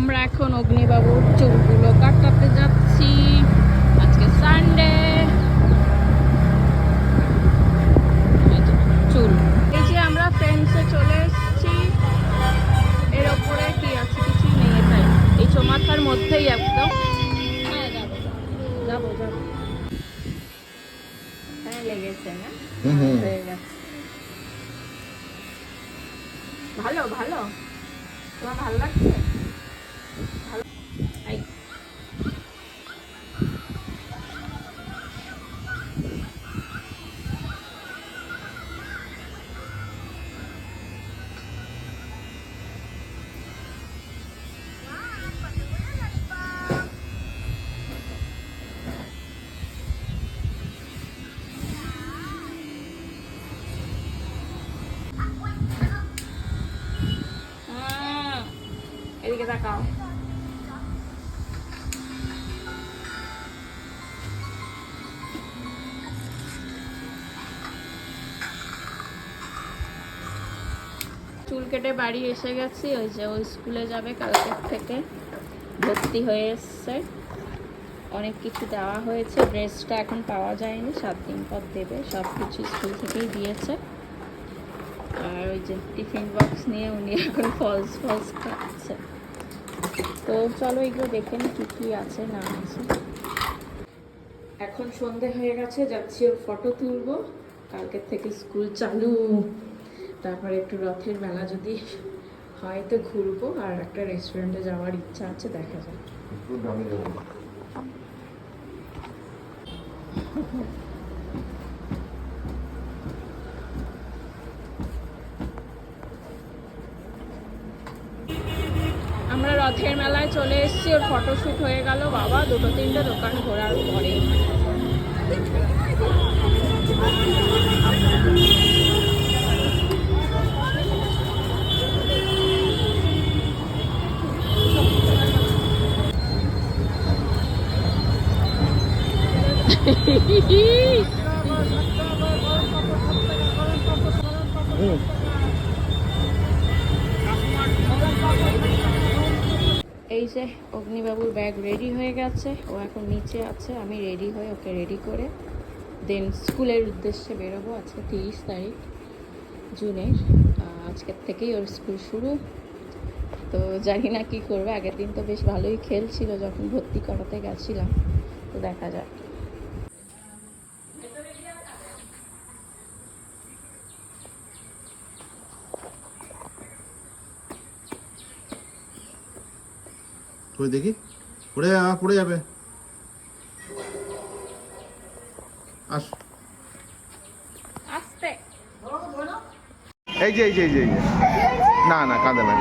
আমরা এখন অগ্নিবাবুর চুলগুলো কাটাতে যাচ্ছি। আজকে সানডে। চুল এই যে আমরা ফ্রেন্ডসে চলে এসেছি। এর ওপরে কি আছে? কিছুই নেই। এটাই এই চৌমাথার মধ্যেই একদম। হ্যাঁ যাবো যাবো যাবো। হ্যাঁ লেগেছে না? হয়ে গেছে। ভালো ভালো, তোমার ভালো লাগছে? ভালো। এই এদিকে তাকাও। চুল কেটে বাড়ি এসে গেছি। ওই যে ওই স্কুলে যাবে কালকের থেকে, ভর্তি হয়ে এসছে। অনেক কিছু দেওয়া হয়েছে। ড্রেসটা এখন পাওয়া যায়নি, 7 দিন পর দেবে। সব কিছু স্কুল থেকেই দিয়েছে। আর ওই যে টিফিন বক্স নিয়ে উনি এখন ফলস খাচ্ছে। তো চলো এগুলো দেখে নি কী কী আছে না আছে। এখন সন্ধে হয়ে গেছে, যাচ্ছি ওর ফটো তুলবো। কালকের থেকে স্কুল চালু। তারপরে একটু রথের মেলা যদি হয় তো ঘুরবো। আর একটা রেস্টুরেন্টে যাওয়ার ইচ্ছা আছে, দেখা যাক। আমরা রথের মেলায় চলে এসেছি। ওর ফটোশ্যুট হয়ে গেল। বাবা 2-3টে দোকান ঘোরার পরে এই যে অগ্নিবাবুর ব্যাগ রেডি হয়ে গেছে। ও এখন নিচে আছে। আমি রেডি হয়ে ওকে রেডি করে দেন স্কুলের উদ্দেশ্যে বেরোবো। আজকে 30 তারিখ জুনের। আজকের থেকেই ওর স্কুল শুরু। তো জানি না কী করবে। আগের দিন তো বেশ ভালোই খেলছিল যখন ভর্তি করাতে গেছিলাম। তো দেখা যাক। দেখি পড়ে যাবে। আস আস্তে। এই যে না কাঁদে না